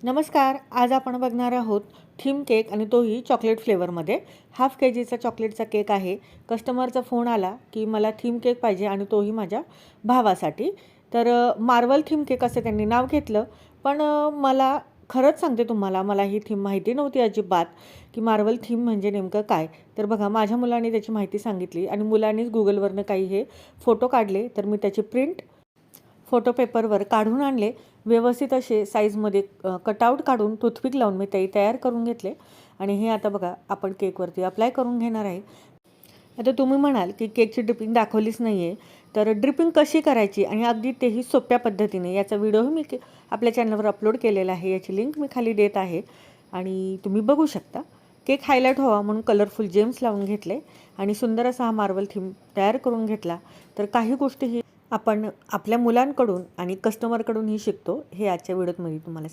नमस्कार. आज आपण बघणार आहोत थीम केक आणि तोही चॉकलेट फ्लेवरमध्ये. हाफ केजीचा चॉकलेटचा केक आहे. कस्टमरचा फोन आला की मला थीम केक पाहिजे आणि तोही माझ्या भावासाठी. तर मार्वल थीम केक असं त्यांनी नाव घेतलं. पण मला खरंच सांगते तुम्हाला, मला ही थीम माहिती नव्हती अजिबात, की मार्वल थीम म्हणजे नेमकं काय. तर बघा, माझ्या मुलाने त्याची माहिती सांगितली आणि मुलांनीच गुगलवरनं काही हे फोटो काढले. तर मी त्याची प्रिंट फोटो पेपरवर काढून आणले. व्यवस्थित असे साईजमध्ये कटआउट काढून टूथपिक लावून मी ते तयार करून घेतले आणि हे आता बघा आपण केकवरती अप्लाय करून घेणार आहे. आता तुम्ही म्हणाल की केकची ड्रिपिंग दाखवलीच नाही आहे, तर ड्रिपिंग कशी करायची आणि अगदी तेही सोप्या पद्धतीने याचा व्हिडिओही मी आपल्या चॅनलवर अपलोड केलेला आहे. याची लिंक मी खाली देत आहे आणि तुम्ही बघू शकता. केक हायलाईट व्हावा म्हणून कलरफुल जेम्स लावून घेतले आणि सुंदर असा हा मार्बल थीम तयार करून घेतला. तर काही गोष्टीही आपण आपल्या मुलांकडून आणि कस्टमरकडूनही शिकतो, हे आजच्या व्हिडिओत मी तुम्हाला